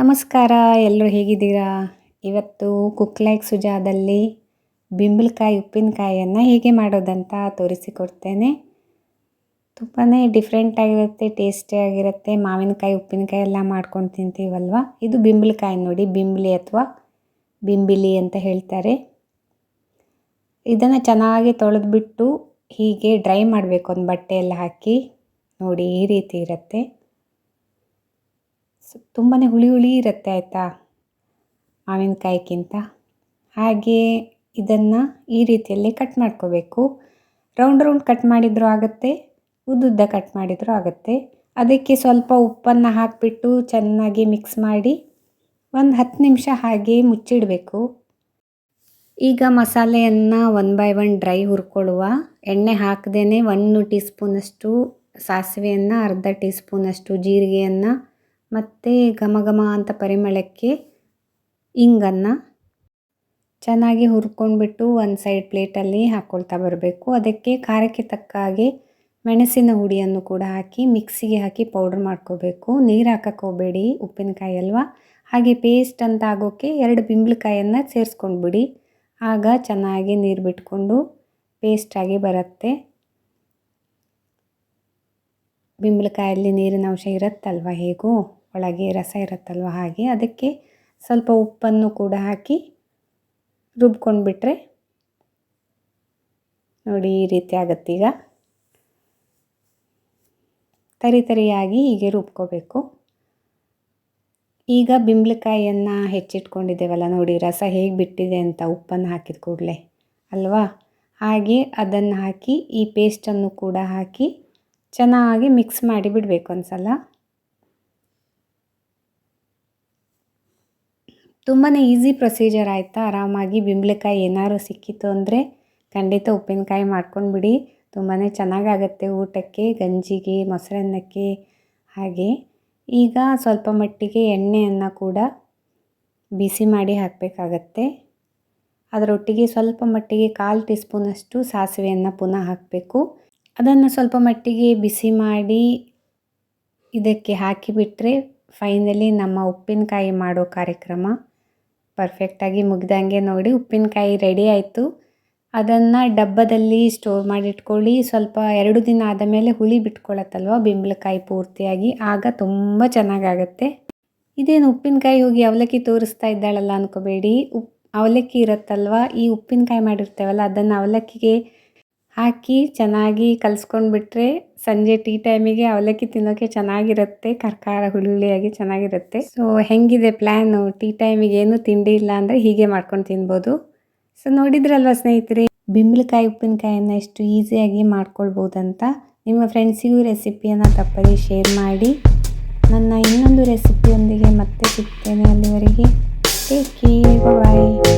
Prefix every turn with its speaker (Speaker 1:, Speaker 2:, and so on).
Speaker 1: ನಮಸ್ಕಾರ, ಎಲ್ಲರೂ ಹೇಗಿದ್ದೀರಾ? ಇವತ್ತು ಕುಕ್ ಲೈಕ್ ಸುಜಾದಲ್ಲಿ ಬಿಂಬಳಕಾಯಿ ಉಪ್ಪಿನಕಾಯಿಯನ್ನು ಹೇಗೆ ಮಾಡೋದಂತ ತೋರಿಸಿಕೊಡ್ತೇನೆ. ತುಂಬಾ ಡಿಫ್ರೆಂಟ್ ಆಗಿರುತ್ತೆ, ಟೇಸ್ಟಿಯಾಗಿರುತ್ತೆ. ಮಾವಿನಕಾಯಿ ಉಪ್ಪಿನಕಾಯಿ ಎಲ್ಲ ಮಾಡ್ಕೊಂಡು ತಿಂತೀವಲ್ವ. ಇದು ಬಿಂಬಳಕಾಯಿ ನೋಡಿ, ಬಿಂಬ್ಲಿ ಅಥವಾ ಬಿಂಬಿಲಿ ಅಂತ ಹೇಳ್ತಾರೆ. ಇದನ್ನು ಚೆನ್ನಾಗಿ ತೊಳೆದ್ಬಿಟ್ಟು ಹೀಗೆ ಡ್ರೈ ಮಾಡಬೇಕು, ಒಂದು ಬಟ್ಟೆ ಎಲ್ಲ ಹಾಕಿ. ನೋಡಿ, ಈ ರೀತಿ ಇರುತ್ತೆ. ತುಂಬಾ ಹುಳಿ ಇರುತ್ತೆ ಆಯಿತಾ, ಮಾವಿನಕಾಯಿಗಿಂತ. ಹಾಗೆ ಇದನ್ನು ಈ ರೀತಿಯಲ್ಲಿ ಕಟ್ ಮಾಡ್ಕೋಬೇಕು. ರೌಂಡ್ ಕಟ್ ಮಾಡಿದರೂ ಆಗುತ್ತೆ, ಉದ್ದುದ್ದ ಕಟ್ ಮಾಡಿದರೂ ಆಗುತ್ತೆ. ಅದಕ್ಕೆ ಸ್ವಲ್ಪ ಉಪ್ಪನ್ನು ಹಾಕಿಬಿಟ್ಟು ಚೆನ್ನಾಗಿ ಮಿಕ್ಸ್ ಮಾಡಿ ಒಂದು 10 ನಿಮಿಷ ಹಾಗೆ ಮುಚ್ಚಿಡಬೇಕು. ಈಗ ಮಸಾಲೆಯನ್ನು 1 by 1 ಡ್ರೈ ಹುರ್ಕೊಳ್ಳುವ. ಎಣ್ಣೆ ಹಾಕದೇ 1 ಟೀ ಸ್ಪೂನಷ್ಟು ಸಾಸಿವೆಯನ್ನು, ಅರ್ಧ ಟೀ ಸ್ಪೂನಷ್ಟು ಜೀರಿಗೆಯನ್ನು, ಮತ್ತು ಘಮ ಅಂತ ಪರಿಮಳಕ್ಕೆ ಇಂಗನ್ನು ಚೆನ್ನಾಗಿ ಹುರ್ಕೊಂಡ್ಬಿಟ್ಟು ಒಂದು ಸೈಡ್ ಪ್ಲೇಟಲ್ಲಿ ಹಾಕ್ಕೊಳ್ತಾ ಬರಬೇಕು. ಅದಕ್ಕೆ ಖಾರಕ್ಕೆ ತಕ್ಕ ಹಾಗೆ ಮೆಣಸಿನ ಹುಡಿಯನ್ನು ಕೂಡ ಹಾಕಿ ಮಿಕ್ಸಿಗೆ ಹಾಕಿ ಪೌಡ್ರ್ ಮಾಡ್ಕೋಬೇಕು. ನೀರು ಹಾಕಕ್ಕೆ ಹೋಗಬೇಡಿ, ಉಪ್ಪಿನಕಾಯಿ ಅಲ್ವಾ. ಹಾಗೆ ಪೇಸ್ಟ್ ಅಂತ ಆಗೋಕ್ಕೆ 2 ಬಿಂಬಳಕಾಯನ್ನು ಸೇರಿಸ್ಕೊಂಡ್ಬಿಡಿ. ಆಗ ಚೆನ್ನಾಗಿ ನೀರು ಬಿಟ್ಕೊಂಡು ಪೇಸ್ಟಾಗಿ ಬರುತ್ತೆ. ಬಿಂಬಳಕಾಯಲ್ಲಿ ನೀರಿನ ಅಂಶ ಇರುತ್ತಲ್ವ, ಹೇಗೂ ಒಳಗೆ ರಸ ಇರುತ್ತಲ್ವ, ಹಾಗೆ ಅದಕ್ಕೆ ಸ್ವಲ್ಪ ಉಪ್ಪನ್ನು ಕೂಡ ಹಾಕಿ ರುಬ್ಕೊಂಡ್ಬಿಟ್ರೆ ನೋಡಿ ಈ ರೀತಿ ಆಗುತ್ತೆ. ಈಗ ತರಿಯಾಗಿ ಹೀಗೆ ರುಬ್ಕೋಬೇಕು. ಈಗ ಬಿಂಬಳಕಾಯಿಯನ್ನು ಹೆಚ್ಚಿಟ್ಕೊಂಡಿದ್ದೇವಲ್ಲ ನೋಡಿ, ರಸ ಹೇಗೆ ಬಿಟ್ಟಿದೆ ಅಂತ ಉಪ್ಪನ್ನು ಹಾಕಿದ ಕೂಡಲೇ ಅಲ್ವಾ. ಹಾಗೆ ಅದನ್ನು ಹಾಕಿ ಈ ಪೇಸ್ಟನ್ನು ಕೂಡ ಹಾಕಿ ಚೆನ್ನಾಗಿ ಮಿಕ್ಸ್ ಮಾಡಿ ಬಿಡಬೇಕು ಒಂದು ಸಲ. ತುಂಬಾ ಈಸಿ ಪ್ರೊಸೀಜರ್ ಆಯಿತಾ. ಆರಾಮಾಗಿ ಬಿಂಬಳಕಾಯಿ ಏನಾದ್ರು ಸಿಕ್ಕಿತು ಅಂದರೆ ಖಂಡಿತ ಉಪ್ಪಿನಕಾಯಿ ಮಾಡ್ಕೊಂಡ್ಬಿಡಿ. ತುಂಬಾ ಚೆನ್ನಾಗಾಗತ್ತೆ ಊಟಕ್ಕೆ, ಗಂಜಿಗೆ, ಮೊಸರನ್ನಕ್ಕೆ. ಹಾಗೆ ಈಗ ಸ್ವಲ್ಪ ಮಟ್ಟಿಗೆ ಎಣ್ಣೆಯನ್ನು ಕೂಡ ಬಿಸಿ ಮಾಡಿ ಹಾಕಬೇಕಾಗತ್ತೆ. ಅದರೊಟ್ಟಿಗೆ ಸ್ವಲ್ಪ ಮಟ್ಟಿಗೆ 1/4 ಟೀ ಸ್ಪೂನಷ್ಟು ಸಾಸಿವೆಯನ್ನು ಪುನಃ ಹಾಕಬೇಕು. ಅದನ್ನು ಸ್ವಲ್ಪ ಮಟ್ಟಿಗೆ ಬಿಸಿ ಮಾಡಿ ಇದಕ್ಕೆ ಹಾಕಿಬಿಟ್ರೆ ಫೈನಲಿ ನಮ್ಮ ಉಪ್ಪಿನಕಾಯಿ ಮಾಡೋ ಕಾರ್ಯಕ್ರಮ ಪರ್ಫೆಕ್ಟಾಗಿ ಮುಗ್ದಂಗೆ. ನೋಡಿ, ಉಪ್ಪಿನಕಾಯಿ ರೆಡಿ ಆಯಿತು. ಅದನ್ನು ಡಬ್ಬದಲ್ಲಿ ಸ್ಟೋರ್ ಮಾಡಿಟ್ಕೊಳ್ಳಿ. ಸ್ವಲ್ಪ 2 ದಿನ ಆದ ಮೇಲೆ ಹುಳಿ ಬಿಟ್ಕೊಳ್ಳುತ್ತಲ್ವ ಬಿಂಬಳಕಾಯಿ ಪೂರ್ತಿಯಾಗಿ, ಆಗ ತುಂಬ ಚೆನ್ನಾಗಾಗತ್ತೆ. ಇದೇನು ಉಪ್ಪಿನಕಾಯಿ ಹೋಗಿ ಅವಲಕ್ಕಿ ತೋರಿಸ್ತಾ ಇದ್ದಾಳಲ್ಲ ಅಂದ್ಕೋಬೇಡಿ. ಅವಲಕ್ಕಿ ಇರುತ್ತಲ್ವ, ಈ ಉಪ್ಪಿನಕಾಯಿ ಮಾಡಿರ್ತೇವಲ್ಲ ಅದನ್ನು ಅವಲಕ್ಕಿಗೆ ಹಾಕಿ ಚೆನ್ನಾಗಿ ಕಲಿಸ್ಕೊಂಡ್ಬಿಟ್ರೆ ಸಂಜೆ ಟೀ ಟೈಮಿಗೆ ಅವಲಕ್ಕಿ ತಿನ್ನೋಕ್ಕೆ ಚೆನ್ನಾಗಿರುತ್ತೆ. ಖಾರ ಹುಳಿಯಾಗಿ ಚೆನ್ನಾಗಿರುತ್ತೆ. ಸೊ ಹೆಂಗಿದೆ ಪ್ಲ್ಯಾನು? ಟೀ ಟೈಮಿಗೆ ಏನು ತಿಂಡಿ ಇಲ್ಲ ಅಂದರೆ ಹೀಗೆ ಮಾಡ್ಕೊಂಡು ತಿನ್ಬೋದು. ಸೊ ನೋಡಿದ್ರಲ್ವ ಸ್ನೇಹಿತರೆ, ಬಿಂಬಳಕಾಯಿ ಉಪ್ಪಿನಕಾಯಿಯನ್ನು ಎಷ್ಟು ಈಸಿಯಾಗಿ ಮಾಡ್ಕೊಳ್ಬೋದಂತ. ನಿಮ್ಮ ಫ್ರೆಂಡ್ಸಿಗೂ ರೆಸಿಪಿಯನ್ನು ತಪ್ಪದೇ ಶೇರ್ ಮಾಡಿ. ನನ್ನ ಇನ್ನೊಂದು ರೆಸಿಪಿಯೊಂದಿಗೆ ಮತ್ತೆ ಸಿಗ್ತೇನೆ. ಅಲ್ಲಿವರೆಗೆ ಟೇಕ್ ಕೇರ್, ಬಾಯ್.